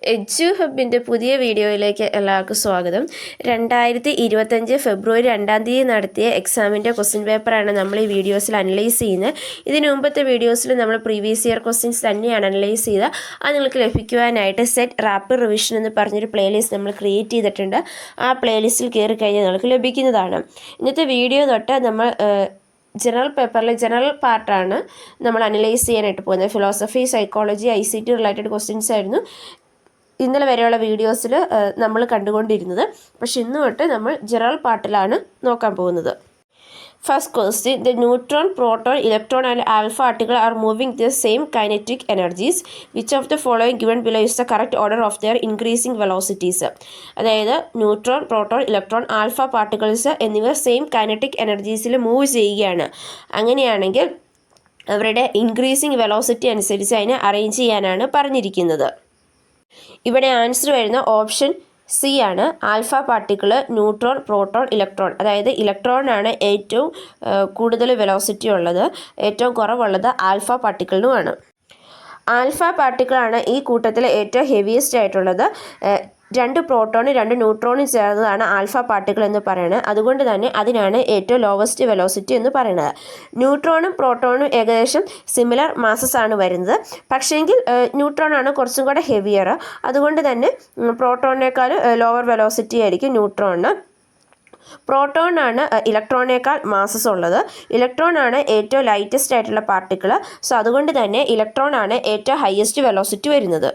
Edu ഹബിൻ്റെ പുതിയ വീഡിയോയിലേക്ക് എല്ലാവർക്കും സ്വാഗതം. 2025 ഫെബ്രുവരി 2 നടത്തിയ എക്സാമിൻ്റെ ക്വസ്റ്റ്യൻ പേപ്പറാണ് നമ്മൾ ഈ വീഡിയോസിൽ അനലൈസ് ചെയ്യുന്നത്. ഇതിനു മുമ്പത്തെ വീഡിയോസിൽ നമ്മൾ പ്രീവിയസ് ഇയർ ക്വസ്റ്റ്യൻസ് തന്നെയാണ് അനലൈസ് ചെയ്തത്. അത് നിങ്ങൾക്ക് ലഭിക്കുവാനായിട്ട് സെറ്റ് റാപ്പിഡ് റിവിഷൻ എന്ന് പറഞ്ഞൊരു പ്ലേലിസ്റ്റ് നമ്മൾ ക്രിയേറ്റ് ചെയ്തിട്ടുണ്ട്. ആ പ്ലേലിസ്റ്റിൽ കയറി കഴിഞ്ഞാൽ നിങ്ങൾക്ക് ലഭിക്കുന്നതാണ്. ഇന്നത്തെ വീഡിയോ തൊട്ട് നമ്മൾ ജനറൽ പേപ്പറിലെ ജനറൽ പാർട്ടാണ് നമ്മൾ അനലൈസ് ചെയ്യാനായിട്ട് പോകുന്നത്. Philosophy, psychology, ICT related questions ആയിരുന്നു ഇന്നലെ വരെയുള്ള വീഡിയോസിൽ നമ്മൾ കണ്ടുകൊണ്ടിരുന്നത്. പക്ഷെ ഇന്ന് തൊട്ട് നമ്മൾ ജനറൽ പാർട്ടിലാണ് നോക്കാൻ പോകുന്നത്. First question: the neutron, proton, electron and alpha particle are moving the same kinetic energies. Which of the following given below is the correct order of their increasing velocities. അതായത് neutron, proton, electron, alpha particles എന്നിവ same kinetic എനർജീസിൽ move ചെയ്യുകയാണ്. അങ്ങനെയാണെങ്കിൽ അവരുടെ increasing velocity അനുസരിച്ച് അതിനെ arrange ചെയ്യാനാണ് പറഞ്ഞിരിക്കുന്നത്. ഇവിടെ ആൻസർ വരുന്ന ഓപ്ഷൻ സി ആണ്. Alpha particle, neutron, proton, electron. അതായത് ഇലക്ട്രോണിനാണ് ഏറ്റവും കൂടുതൽ വെലോസിറ്റി ഉള്ളത്, ഏറ്റവും കുറവുള്ളത് ആൽഫ പാർട്ടിക്കിളിനുമാണ്. ആൽഫ പാർട്ടിക്കിളാണ് ഈ കൂട്ടത്തിൽ ഏറ്റവും ഹെവിയസ്റ്റ് ആയിട്ടുള്ളത്. 2 പ്രോട്ടോണും 2 ന്യൂട്രോണും ചേർന്നതാണ് ആൽഫ പാർട്ടിക്കിൾ എന്ന് പറയുന്നത്. അതുകൊണ്ട് തന്നെ അതിനാണ് ഏറ്റവും ലോവസ്റ്റ് വെലോസിറ്റി എന്ന് പറയുന്നത്. ന്യൂട്രോണും പ്രോട്ടോണും ഏകദേശം സിമിലർ മാസസ് ആണ് വരുന്നത്. പക്ഷേങ്കിൽ ന്യൂട്രോണാണ് കുറച്ചും കൂടെ ഹെവിയർ. അതുകൊണ്ട് തന്നെ പ്രോട്ടോണിനേക്കാൾ ലോവർ വെലോസിറ്റി ആയിരിക്കും ന്യൂട്രോണിന്. പ്രോട്ടോണാണ് ഇലക്ട്രോണിനേക്കാൾ മാസസ് ഉള്ളത്. ഇലക്ട്രോണാണ് ഏറ്റവും ലൈറ്റസ്റ്റ് ആയിട്ടുള്ള പാർട്ടിക്കിൾ. സോ അതുകൊണ്ട് തന്നെ ഇലക്ട്രോണാണ് ഏറ്റവും ഹയസ്റ്റ് വെലോസിറ്റി വരുന്നത്.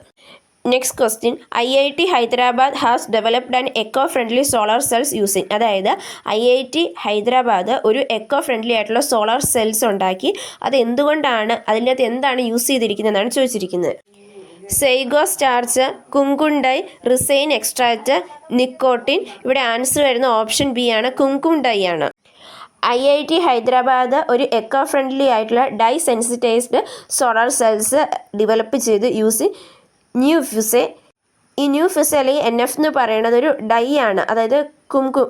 Next question: IIT Hyderabad has developed an eco friendly solar cells using. അതായത് IIT ഹൈദരാബാദ് ഒരു എക്കോ ഫ്രണ്ട്ലി ആയിട്ടുള്ള സോളാർ സെൽസ് ഉണ്ടാക്കി. അത് എന്തുകൊണ്ടാണ്, അതിൻ്റെ അകത്ത് എന്താണ് യൂസ് ചെയ്തിരിക്കുന്നതെന്നാണ് ചോദിച്ചിരിക്കുന്നത്. സെയ്ഗോ സ്റ്റാർച്ച്, കുങ്കുണ്ടൈ, റിസൈൻ എക്സ്ട്രാക്റ്റ്, നിക്കോട്ടിൻ. ഇവിടെ ആൻസർ വരുന്ന ഓപ്ഷൻ ബി ആണ്, കുങ്കുണ്ടൈ ആണ്. IIT ഹൈദരാബാദ് ഒരു എക്കോ ഫ്രണ്ട്ലി ആയിട്ടുള്ള dye sensitized solar cells develop ചെയ്ത് യൂസിങ് ന്യൂ ഫ്യൂസെ. ഈ ന്യൂ ഫ്യൂസെ അല്ലെങ്കിൽ NF എന്ന് പറയുന്നത് ഒരു ഡൈ ആണ്. അതായത്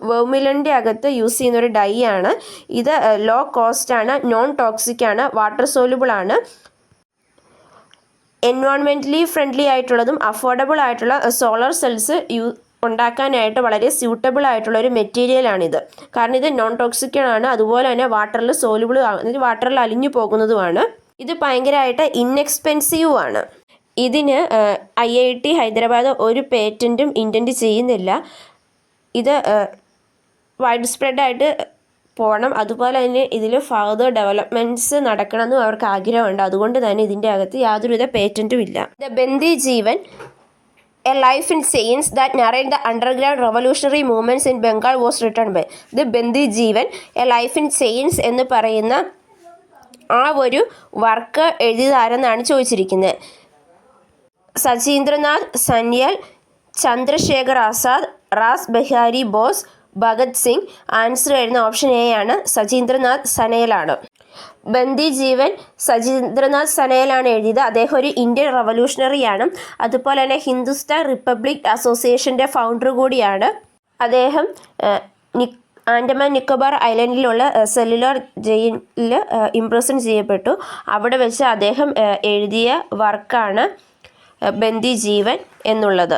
വെർമിലിൻ്റെ അകത്ത് യൂസ് ചെയ്യുന്ന ഒരു ഡൈ ആണ്. ഇത് ലോ കോസ്റ്റ് ആണ്, നോൺ ടോക്സിക് ആണ്, വാട്ടർ സോലുബിൾ ആണ്, എൻവയോൺമെൻ്റലി ഫ്രണ്ട്ലി ആയിട്ടുള്ളതും അഫോർഡബിൾ ആയിട്ടുള്ള സോളാർ സെൽസ് ഉണ്ടാക്കാനായിട്ട് വളരെ സ്യൂട്ടബിൾ ആയിട്ടുള്ള ഒരു മെറ്റീരിയലാണിത്. കാരണം ഇത് നോൺ ടോക്സിക് ആണ്, അതുപോലെ തന്നെ വാട്ടറിൽ സോലുബിൾ, വാട്ടറിൽ അലിഞ്ഞു പോകുന്നതുമാണ്. ഇത് ഭയങ്കരമായിട്ട് ഇൻഎക്സ്പെൻസീവും ആണ്. ഇതിന് IIT ഹൈദരാബാദ് ഒരു പേറ്റൻറ്റും ഇൻറ്റൻറ്റ് ചെയ്യുന്നില്ല. ഇത് വൈഡ് സ്പ്രെഡായിട്ട് പോകണം. അതുപോലെ തന്നെ ഇതിൽ ഫർദർ ഡെവലപ്മെൻറ്റ്സ് നടക്കണമെന്നും അവർക്ക് ആഗ്രഹമുണ്ട്. അതുകൊണ്ട് തന്നെ ഇതിൻ്റെ അകത്ത് യാതൊരുവിധ പേറ്റൻറ്റും ഇല്ല. The Bandi Jiwan, a life in science that narrate the underground revolutionary movements in Bengal was written by. The Bandi Jiwan, a life in science എന്ന് പറയുന്ന ആ ഒരു വർക്ക് എഴുതിയതാരെന്നാണ് ചോദിച്ചിരിക്കുന്നത്. സചീന്ദ്രനാഥ് സന്യാൽ, ചന്ദ്രശേഖർ ആസാദ്, റാസ് ബിഹാരി ബോസ്, ഭഗത് സിംഗ്. ആൻസർ വരുന്ന ഓപ്ഷൻ എ ആണ്, സചീന്ദ്രനാഥ് സനയലാണ്. ബന്ദി ജീവൻ സചീന്ദ്രനാഥ് സനയലാണ് എഴുതിയത്. അദ്ദേഹം ഒരു ഇന്ത്യൻ റവല്യൂഷണറിയാണ്. അതുപോലെ തന്നെ ഹിന്ദുസ്ഥാൻ റിപ്പബ്ലിക് അസോസിയേഷൻ്റെ ഫൗണ്ടർ കൂടിയാണ്. അദ്ദേഹം ആൻഡമാൻ നിക്കോബാർ ഐലൻഡിലുള്ള സെല്ലുലാർ ജയിലിൽ ഇംപ്രസൺ ചെയ്യപ്പെട്ടു. അവിടെ വെച്ച് അദ്ദേഹം എഴുതിയ വർക്കാണ് ബന്ദി ജീവൻ എന്നുള്ളത്.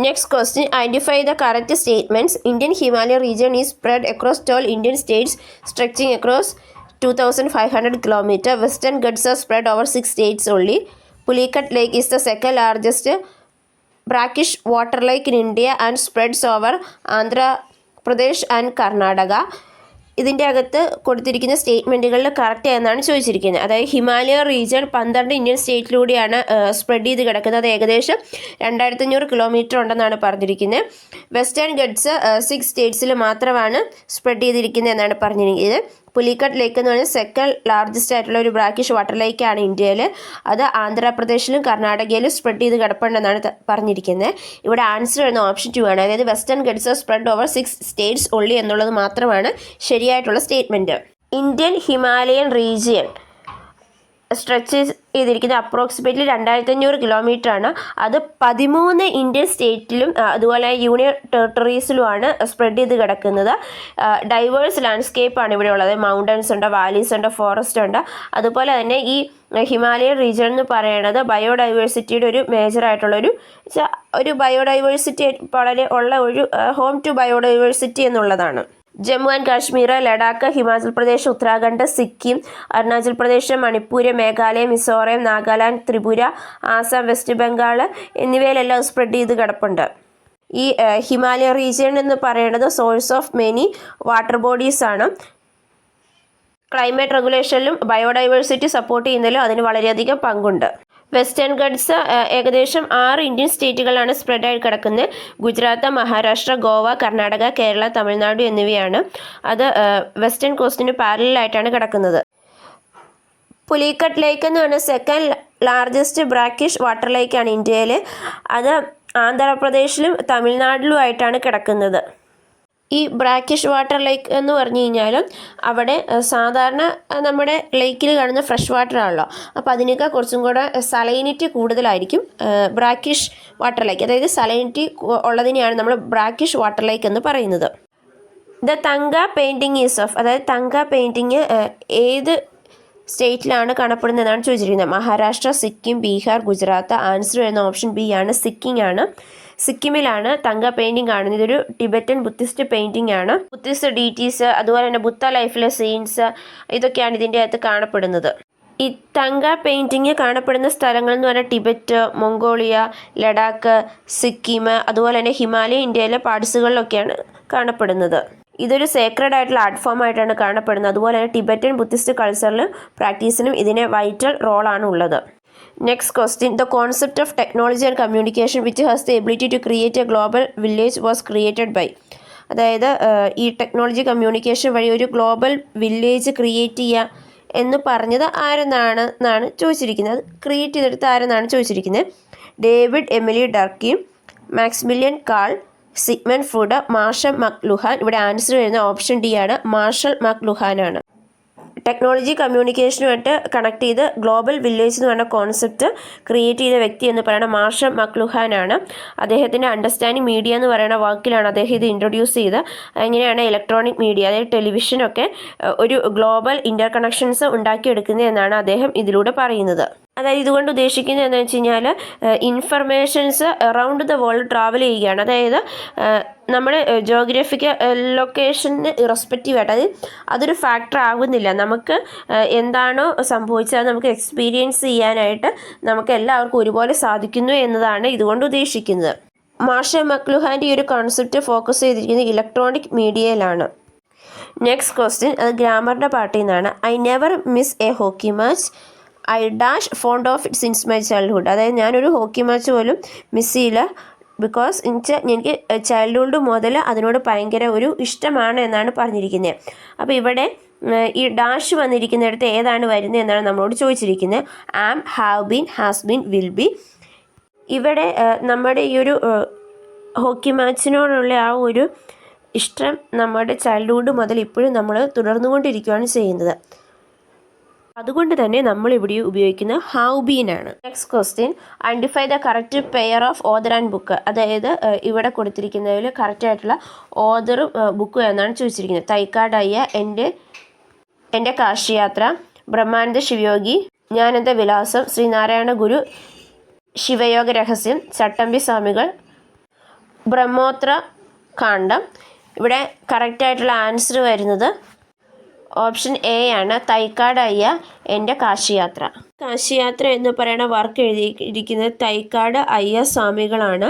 Next question: identify the correct statements. Indian Himalaya region is spread across 12 Indian states stretching across 2500 kilometre. Western ghats are spread over 6 states only. Pulicat lake is the second largest brackish water lake in India and spreads over Andhra Pradesh and Karnataka. ഇതിൻ്റെ അകത്ത് കൊടുത്തിരിക്കുന്ന സ്റ്റേറ്റ്മെൻറ്റുകളിൽ correct എന്നാണ് ചോദിച്ചിരിക്കുന്നത്. അതായത് Himalaya region 12 Indian സ്റ്റേറ്റിലൂടെയാണ് spread ചെയ്ത് കിടക്കുന്നത്. ഏകദേശം 2500 കിലോമീറ്റർ ഉണ്ടെന്നാണ് പറഞ്ഞിരിക്കുന്നത്. വെസ്റ്റേൺ ഗഡ്സ് 6 സ്റ്റേറ്റ്സിൽ മാത്രമാണ് സ്പ്രെഡ് ചെയ്തിരിക്കുന്നത് എന്നാണ് പറഞ്ഞിരിക്കുന്നത്. പുലിക്കട്ട് ലേക്ക് എന്ന് പറയുന്നത് സെക്കൻഡ് ലാർജസ്റ്റ് ആയിട്ടുള്ള ഒരു ബ്രാക്കിഷ് വാട്ടർ ലേക്കാണ് ഇന്ത്യയിൽ. അത് ആന്ധ്രാപ്രദേശിലും കർണാടകയിലും സ്പ്രെഡ് ചെയ്ത് കിടപ്പുണ്ടെന്നാണ് പറഞ്ഞിരിക്കുന്നത്. ഇവിടെ ആൻസർ വരുന്ന ഓപ്ഷൻ 2 ആണ്. അതായത് western guts spread over 6 states only എന്നുള്ളത് മാത്രമാണ് ശരിയായിട്ടുള്ള statement. Indian Himalayan region stretch ചെയ്തിരിക്കുന്നത് അപ്രോക്സിമേറ്റ്ലി 2500 കിലോമീറ്ററാണ്. അത് 13 ഇന്ത്യൻ സ്റ്റേറ്റിലും അതുപോലെ യൂണിയൻ ടെറിട്ടറീസിലുമാണ് സ്പ്രെഡ് ചെയ്ത് കിടക്കുന്നത്. ഡൈവേഴ്സ് ലാൻഡ്സ്കേപ്പാണ് ഇവിടെ ഉള്ളത്. മൗണ്ടൻസ് ഉണ്ട്, വാലീസ് ഉണ്ട്, ഫോറസ്റ്റ് ഉണ്ട്. അതുപോലെ തന്നെ ഈ ഹിമാലയൻ റീജിയൻ എന്ന് പറയുന്നത് ബയോഡൈവേഴ്സിറ്റിയുടെ ഒരു ഒരു ബയോഡൈവേഴ്സിറ്റി വളരെ ഉള്ള ഒരു ഹോം ടു ബയോഡൈവേഴ്സിറ്റി എന്നുള്ളതാണ്. ജമ്മു ആൻഡ് കാശ്മീർ, ലഡാക്ക്, ഹിമാചൽ പ്രദേശ്, ഉത്തരാഖണ്ഡ്, സിക്കിം, അരുണാചൽ പ്രദേശ്, മണിപ്പൂർ, മേഘാലയ, മിസോറം, നാഗാലാൻഡ്, ത്രിപുര, ആസാം, വെസ്റ്റ് ബംഗാൾ എന്നിവയിലെല്ലാം സ്പ്രെഡ് ചെയ്ത് കിടപ്പുണ്ട്. ഈ ഹിമാലയ റീജിയൻ എന്ന് പറയുന്നത് source of many water bodies ആണ്. ക്ലൈമറ്റ് റെഗുലേഷനിലും ബയോഡൈവേഴ്സിറ്റി സപ്പോർട്ട് ചെയ്യുന്നതിലും അതിന് വളരെയധികം പങ്കുണ്ട്. വെസ്റ്റേൺ ഗഡ്സ് ഏകദേശം 6 ഇന്ത്യൻ സ്റ്റേറ്റുകളാണ് സ്പ്രെഡായി കിടക്കുന്നത്. ഗുജറാത്ത്, മഹാരാഷ്ട്ര, ഗോവ, കർണാടക, കേരള, തമിഴ്നാട് എന്നിവയാണ്. അത് വെസ്റ്റേൺ കോസ്റ്റിന് പാരലായിട്ടാണ് കിടക്കുന്നത്. പുലിക്കട്ട് ലേക്ക് എന്ന് പറഞ്ഞാൽ സെക്കൻഡ് ലാർജസ്റ്റ് ബ്രാക്കിഷ് വാട്ടർ ലേക്കാണ് ഇന്ത്യയിൽ. അത് ആന്ധ്രാപ്രദേശിലും തമിഴ്നാട്ടിലുമായിട്ടാണ് കിടക്കുന്നത്. ഈ ബ്രാക്കിഷ് വാട്ടർ ലേക്ക് എന്ന് പറഞ്ഞു കഴിഞ്ഞാൽ അവിടെ സാധാരണ നമ്മുടെ ലേക്കിൽ കാണുന്ന ഫ്രഷ് വാട്ടർ ആണല്ലോ, അപ്പോൾ അതിനേക്കാൾ കുറച്ചും കൂടെ സലൈനിറ്റി കൂടുതലായിരിക്കും ബ്രാക്കിഷ് വാട്ടർ ലേക്ക്. അതായത് സലൈനിറ്റി ഉള്ളതിനെയാണ് നമ്മൾ ബ്രാക്കിഷ് വാട്ടർ ലേക്ക് എന്ന് പറയുന്നത്. ദ തങ്ക പെയിൻറ്റിങ് ഈസ് ഓഫ്, അതായത് തങ്ക പെയിൻറ്റിങ് ഏത് സ്റ്റേറ്റിലാണ് കാണപ്പെടുന്നതെന്നാണ് ചോദിച്ചിരിക്കുന്നത്. മഹാരാഷ്ട്ര, സിക്കിം, ബീഹാർ, ഗുജറാത്ത്. ആൻസർ വരുന്ന ഓപ്ഷൻ ബി ആണ്, സിക്കിമിലാണ് തങ്ക പെയിൻറ്റിങ് കാണുന്നത്. ഇതൊരു ടിബറ്റൻ ബുദ്ധിസ്റ്റ് പെയിൻറ്റിംഗ് ആണ്. ബുദ്ധിസ്റ്റ് ഡീറ്റീസ്, അതുപോലെ തന്നെ ബുദ്ധ ലൈഫിലെ സീൻസ്, ഇതൊക്കെയാണ് ഇതിൻ്റെ അകത്ത് കാണപ്പെടുന്നത്. ഈ തങ്ക പെയിൻറ്റിങ് കാണപ്പെടുന്ന സ്ഥലങ്ങൾ എന്ന് പറഞ്ഞാൽ ടിബറ്റ്, മൊങ്കോളിയ, ലഡാക്ക്, സിക്കിം, അതുപോലെ തന്നെ ഹിമാലയ ഇന്ത്യയിലെ പാർട്സുകളിലൊക്കെയാണ് കാണപ്പെടുന്നത്. ഇതൊരു സേക്രഡ് ആയിട്ടുള്ള ആർട്ട് ഫോം ആയിട്ടാണ് കാണപ്പെടുന്നത്. അതുപോലെ തന്നെ ടിബറ്റൻ ബുദ്ധിസ്റ്റ് കൾച്ചറിലും പ്രാക്ടീസിനും ഇതിന് വൈറ്റൽ റോളാണ് ഉള്ളത്. Next question. The concept of technology and communication which has the ability to create a global village was created by. അതായത് ഈ ടെക്നോളജി കമ്മ്യൂണിക്കേഷൻ വഴി ഒരു ഗ്ലോബൽ വില്ലേജ് ക്രിയേറ്റ് ചെയ്യുക എന്ന് പറഞ്ഞത് ആരെന്നാണ് ചോദിച്ചിരിക്കുന്നത്. ക്രിയേറ്റ് ചെയ്തെടുത്ത് ആരെന്നാണ് ചോദിച്ചിരിക്കുന്നത്. David Emile Durkheim, Maximilian Karl, Sigmund Freud, Marshall McLuhan. ഇവിടെ ആൻസർ വരുന്ന ഓപ്ഷൻ ഡി ആണ്, മാർഷൽ മക്ലുഹാനാണ്. ടെക്നോളജി കമ്മ്യൂണിക്കേഷനുമായിട്ട് കണക്ട് ചെയ്ത് ഗ്ലോബൽ വില്ലേജ് എന്ന് പറഞ്ഞ കോൺസെപ്റ്റ് ക്രിയേറ്റ് ചെയ്ത വ്യക്തി എന്ന് പറയുന്നത് മാർഷൽ മക്ലുഹാനാണ്. അദ്ദേഹത്തിൻ്റെ അണ്ടർസ്റ്റാൻഡിങ് മീഡിയ എന്ന് പറയുന്ന വാക്കിലാണ് അദ്ദേഹം ഇത് ഇൻട്രൊഡ്യൂസ് ചെയ്ത്. എങ്ങനെയാണ് ഇലക്ട്രോണിക് മീഡിയ, അതായത് ടെലിവിഷനൊക്കെ ഒരു ഗ്ലോബൽ ഇൻ്റർ കണക്ഷൻസ് ഉണ്ടാക്കിയെടുക്കുന്നത് എന്നാണ് അദ്ദേഹം ഇതിലൂടെ പറയുന്നത്. അതായത് ഇതുകൊണ്ട് ഉദ്ദേശിക്കുന്നത് എന്താണെന്ന് വെച്ച് കഴിഞ്ഞാൽ informations around the world travel ചെയ്യുകയാണ്. അതായത് നമ്മുടെ ജോഗ്രഫിക്കൽ ലൊക്കേഷന് ഇറസ്പെക്റ്റീവായിട്ട് അതൊരു ഫാക്ടർ ആകുന്നില്ല. നമുക്ക് എന്താണോ സംഭവിച്ചത് നമുക്ക് എക്സ്പീരിയൻസ് ചെയ്യാനായിട്ട് നമുക്ക് എല്ലാവർക്കും ഒരുപോലെ സാധിക്കുന്നു എന്നതാണ് ഇതുകൊണ്ട് ഉദ്ദേശിക്കുന്നത്. മാർഷൽ മക്ലുഹാൻ്റെ ഈ ഒരു കോൺസെപ്റ്റ് ഫോക്കസ് ചെയ്തിരിക്കുന്നത് ഇലക്ട്രോണിക് മീഡിയയിലാണ്. Next question. അത് ഗ്രാമറിൻ്റെ പാർട്ടിൽ നിന്നാണ്. I never miss a hockey match, I dash fond of it since my childhood. അതായത് ഞാനൊരു ഹോക്കി മാച്ച് പോലും മിസ് ചെയ്യില്ല, ബിക്കോസ് എനിക്ക് ചൈൽഡ്ഹുഡ് മുതൽ അതിനോട് ഭയങ്കര ഒരു ഇഷ്ടമാണ് എന്നാണ് പറഞ്ഞിരിക്കുന്നത്. അപ്പോൾ ഇവിടെ ഈ ഡാഷ് വന്നിരിക്കുന്നിടത്ത് ഏതാണ് വരുന്നത് എന്നാണ് നമ്മളോട് ചോദിച്ചിരിക്കുന്നത്. Am, have been, has been, will be. ഇവിടെ നമ്മുടെ ഈ ഒരു ഹോക്കി മാച്ചിനോടുള്ള ആ ഒരു ഇഷ്ടം നമ്മുടെ ചൈൽഡ്ഹുഡ് മുതൽ ഇപ്പോഴും നമ്മൾ തുടർന്നുകൊണ്ടിരിക്കുകയാണ് ചെയ്യുന്നത്. അതുകൊണ്ട് തന്നെ നമ്മൾ ഇവിടെ ഉപയോഗിക്കുന്ന ഹാവ് ബീൻ ആണ്. Next question. Identify the correct pair of author and book. അതായത് ഇവിടെ കൊടുത്തിരിക്കുന്നതിൽ കറക്റ്റായിട്ടുള്ള ഓദറും ബുക്കും എന്നാണ് ചോദിച്ചിരിക്കുന്നത്. തൈക്കാട് അയ്യ, എൻ്റെ കാശിയാത്ര, ബ്രഹ്മാനന്ദ ശിവയോഗി, ജ്ഞാനന്ദ വിലാസം, ശ്രീനാരായണ ഗുരു, ശിവയോഗ രഹസ്യം, ചട്ടമ്പി സ്വാമികൾ, ബ്രഹ്മോത്ര കാണ്ഡം. ഇവിടെ കറക്റ്റായിട്ടുള്ള ആൻസർ വരുന്നത് ഓപ്ഷൻ എ ആണ്, തൈക്കാട് അയ്യ, എൻ്റെ കാശിയാത്ര. കാശിയാത്ര എന്ന് പറയുന്ന വർക്ക് എഴുതിയിരിക്കുന്നത് തൈക്കാട് അയ്യ സ്വാമികളാണ്.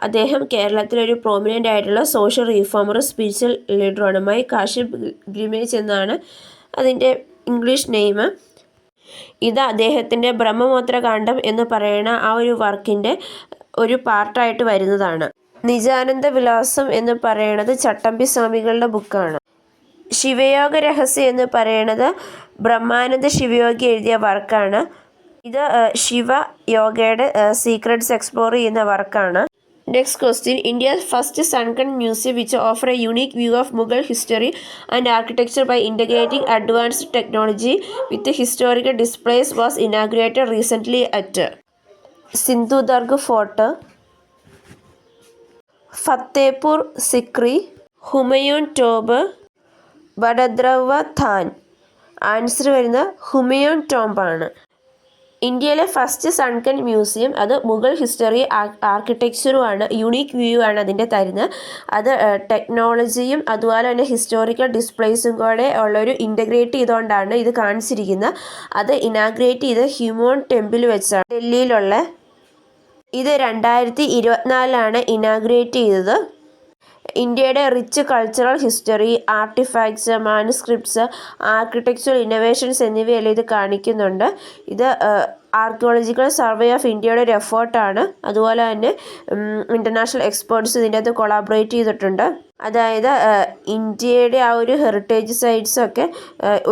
അദ്ദേഹം കേരളത്തിലൊരു പ്രോമിനൻ്റ് ആയിട്ടുള്ള സോഷ്യൽ റീഫോമറും സ്പിരിച്വൽ ലീഡറുമാണ്. മൈ കാശി പിൽഗ്രിമേജ് എന്നാണ് അതിൻ്റെ ഇംഗ്ലീഷ് നെയിം. ഇത് അദ്ദേഹത്തിൻ്റെ ബ്രഹ്മോത്രകാണ്ഡം എന്ന് പറയുന്ന ആ ഒരു വർക്കിൻ്റെ ഒരു പാർട്ടായിട്ട് വരുന്നതാണ്. നിജാനന്ദ വിലാസം എന്ന് പറയുന്നത് ചട്ടമ്പി സ്വാമികളുടെ ബുക്കാണ്. ശിവയോഗ രഹസ്യം എന്ന് പറയുന്നത് ബ്രഹ്മാനന്ദ ശിവയോഗി എഴുതിയ വർക്കാണ്. ഇത് ശിവയോഗയുടെ സീക്രട്സ് എക്സ്പ്ലോർ ചെയ്യുന്ന വർക്കാണ്. Next question. India's first sunken museum which offer a unique view of Mughal history and architecture by integrating advanced technology with historical displays was inaugurated recently at Sindhudarg Fort, Fatehpur Sikri, Humayun Tomb, Badadrava Than. Answer വരുന്ന ഹുമയൂൺ ടോംബാണ്. ഇന്ത്യയിലെ first sunken museum അത് Mughal history ആർക്കിടെക്ചറുമാണ്, unique view ആണ് അതിൻ്റെ തരുന്നത്. അത് ടെക്നോളജിയും അതുപോലെ തന്നെ ഹിസ്റ്റോറിക്കൽ ഡിസ്പ്ലേസും കൂടെ ഉള്ളൊരു ഇൻ്റഗ്രേറ്റ് ചെയ്തുകൊണ്ടാണ് ഇത് കാണിച്ചിരിക്കുന്നത്. അത് ഇനാഗ്രേറ്റ് ചെയ്ത് ഹ്യൂമോൺ ടെമ്പിൾ വെച്ചാണ് ഡൽഹിയിലുള്ള. ഇത് 2024 ഇനാഗ്രേറ്റ് ചെയ്തത്. ഇന്ത്യയുടെ rich cultural history, artefacts, manuscripts, architectural innovations എന്നിവയെല്ലാം ഇത് കാണിക്കുന്നുണ്ട്. ഇത് ആർക്കിയോളജിക്കൽ സർവേ ഓഫ് ഇന്ത്യയുടെ ഒരു എഫേർട്ടാണ്. അതുപോലെ തന്നെ ഇൻ്റർനാഷണൽ എക്സ്പേർട്സ് ഇതിൻ്റെ അകത്ത് കൊളാബറേറ്റ് ചെയ്തിട്ടുണ്ട്. അതായത് ഇന്ത്യയുടെ ആ ഒരു ഹെറിറ്റേജ് സൈറ്റ്സൊക്കെ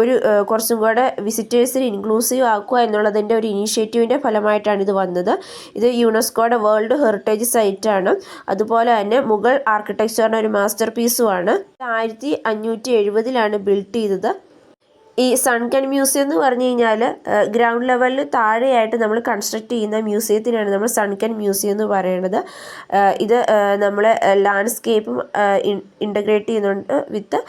ഒരു കുറച്ചും കൂടെ വിസിറ്റേഴ്സിന് ഇൻക്ലൂസീവ് ആക്കുക എന്നുള്ളതിൻ്റെ ഒരു ഇനീഷ്യേറ്റീവിൻ്റെ ഫലമായിട്ടാണ് ഇത് വന്നത്. ഇത് യുനെസ്കോയുടെ വേൾഡ് ഹെറിറ്റേജ് സൈറ്റാണ്. അതുപോലെ തന്നെ മുഗൾ ആർക്കിടെക്ചറിൻ്റെ ഒരു മാസ്റ്റർ പീസുമാണ്. 1570 ബിൽഡ് ചെയ്തത്. ഈ സൺകൺ മ്യൂസിയം എന്ന് പറഞ്ഞു കഴിഞ്ഞാൽ ഗ്രൗണ്ട് ലെവലിൽ താഴെയായിട്ട് നമ്മൾ കൺസ്ട്രക്ട് ചെയ്യുന്ന മ്യൂസിയത്തിനാണ് നമ്മൾ സൺകൺ മ്യൂസിയം എന്ന് പറയുന്നത്. ഇത് നമ്മൾ ലാൻഡ്സ്കേപ്പും ഇൻ്റഗ്രേറ്റ് ചെയ്യുന്നുണ്ട് വിത്ത്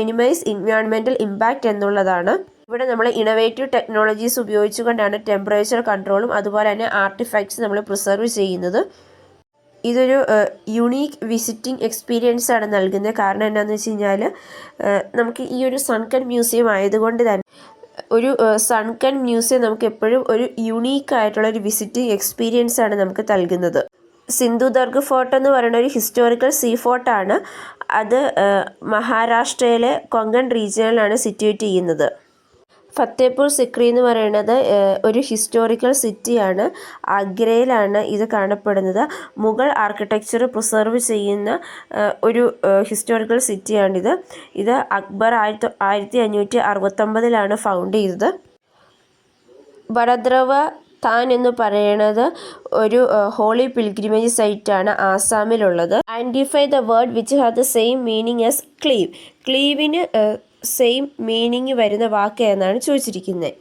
മിനിമൈസ് എൻവയോൺമെൻറ്റൽ ഇമ്പാക്റ്റ് എന്നുള്ളതാണ്. ഇവിടെ നമ്മൾ ഇന്നോവേറ്റീവ് ടെക്നോളജീസ് ഉപയോഗിച്ചുകൊണ്ടാണ് ടെമ്പറേച്ചർ കൺട്രോളും അതുപോലെ തന്നെ ആർട്ടിഫാക്ട്സ് നമ്മൾ പ്രിസർവ് ചെയ്യുന്നത്. ഇതൊരു യുണീക്ക് വിസിറ്റിംഗ് എക്സ്പീരിയൻസ് ആണ് നൽകുന്നത്. കാരണം എന്താണെന്ന് വെച്ച് കഴിഞ്ഞാൽ നമുക്ക് ഈ ഒരു സൺകൺ മ്യൂസിയം ആയതുകൊണ്ട് തന്നെ ഒരു സൺകൺ മ്യൂസിയം നമുക്ക് എപ്പോഴും ഒരു യുണീക്കായിട്ടുള്ള ഒരു വിസിറ്റിംഗ് എക്സ്പീരിയൻസ് ആണ് നമുക്ക് നൽകുന്നത്. സിന്ധുദർഗ് ഫോർട്ട് എന്ന് പറയുന്ന ഒരു ഹിസ്റ്റോറിക്കൽ സീ ഫോർട്ടാണ്. അത് മഹാരാഷ്ട്രയിലെ കൊങ്കൺ റീജിയനിലാണ് സിറ്റുവേറ്റ് ചെയ്യുന്നത്. ഫത്തേപൂർ സിക്രി എന്ന് പറയുന്നത് ഒരു ഹിസ്റ്റോറിക്കൽ സിറ്റിയാണ്. ആഗ്രയിലാണ് ഇത് കാണപ്പെടുന്നത്. മുഗൾ ആർക്കിടെക്ചർ പ്രിസർവ് ചെയ്യുന്ന ഒരു ഹിസ്റ്റോറിക്കൽ സിറ്റിയാണിത്. ഇത് അക്ബർ 1569 ഫൗണ്ട് ചെയ്തത്. ബടദ്രവ താൻ എന്ന് പറയുന്നത് ഒരു ഹോളി പിൽഗ്രിമേജ് സൈറ്റാണ് ആസാമിലുള്ളത്. Identify the word which have the same meaning as cleave. ക്ലീവിന് സെയിം മീനിങ് വരുന്ന വാക്ക് എന്നാണ് ചോദിച്ചിരിക്കുന്നത്.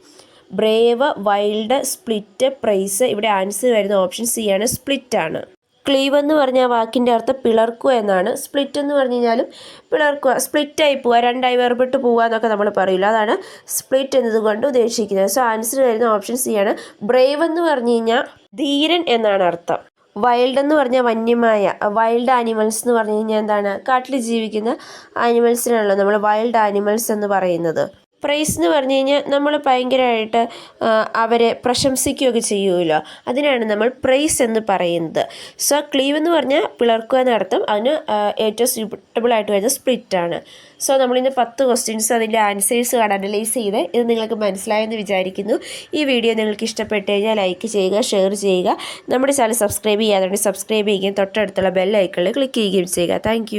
Brave, wild, split, prize. ഇവിടെ ആൻസർ വരുന്ന ഓപ്ഷൻ സി ആണ്, സ്പ്ലിറ്റ് ആണ്. ക്ലീവ് എന്ന് പറഞ്ഞ വാക്കിൻ്റെ അർത്ഥം പിളർക്കുക എന്നാണ്. സ്പ്ലിറ്റ് എന്ന് പറഞ്ഞു കഴിഞ്ഞാലും പിളർക്കുക, സ്പ്ലിറ്റായി പോവുക, രണ്ടായി വേർപെട്ട് പോവുക എന്നൊക്കെ നമ്മൾ പറയില്ല. അതാണ് സ്പ്ലിറ്റ് എന്നതുകൊണ്ട് ഉദ്ദേശിക്കുന്നത്. സോ ആൻസർ വരുന്ന ഓപ്ഷൻ സി ആണ്. ബ്രേവ് എന്ന് പറഞ്ഞു കഴിഞ്ഞാൽ ധീരൻ എന്നാണ് അർത്ഥം. വൈൽഡ് എന്ന് പറഞ്ഞാൽ വന്യമായ, വൈൽഡ് ആനിമൽസ് എന്ന് പറഞ്ഞു കഴിഞ്ഞാൽ എന്താണ്, കാട്ടിൽ ജീവിക്കുന്ന ആനിമൽസിനാണല്ലോ നമ്മൾ വൈൽഡ് ആനിമൽസ് എന്ന് പറയുന്നത്. പ്രൈസ് എന്ന് പറഞ്ഞു കഴിഞ്ഞാൽ നമ്മൾ ഭയങ്കരമായിട്ട് അവരെ പ്രശംസിക്കുകയൊക്കെ ചെയ്യുമല്ലോ, അതിനാണ് നമ്മൾ പ്രൈസ് എന്ന് പറയുന്നത്. സോ ക്ലീവ് എന്ന് പറഞ്ഞാൽ പിളർക്കുക എന്നർത്ഥം. അതിന് ഏറ്റവും സ്യൂട്ടബിൾ ആയിട്ട് വരുന്നത് സ്പ്ലിറ്റാണ്. സോ നമ്മളിന്ന് 10 ക്വസ്റ്റ്യൻസ് അതിൻ്റെ ആൻസേഴ്സ് അനലൈസ് ചെയ്ത് ഇത് നിങ്ങൾക്ക് മനസ്സിലായെന്ന് വിചാരിക്കുന്നു. ഈ വീഡിയോ നിങ്ങൾക്ക് ഇഷ്ടപ്പെട്ട് കഴിഞ്ഞാൽ ലൈക്ക് ചെയ്യുക, ഷെയർ ചെയ്യുക. നമ്മുടെ ചാനൽ സബ്സ്ക്രൈബ് ചെയ്യാതെ സബ്സ്ക്രൈബ് ചെയ്യുകയും തൊട്ടടുത്തുള്ള ബെൽ ഐക്കണിൽ ക്ലിക്ക് ചെയ്യുകയും ചെയ്യുക. താങ്ക്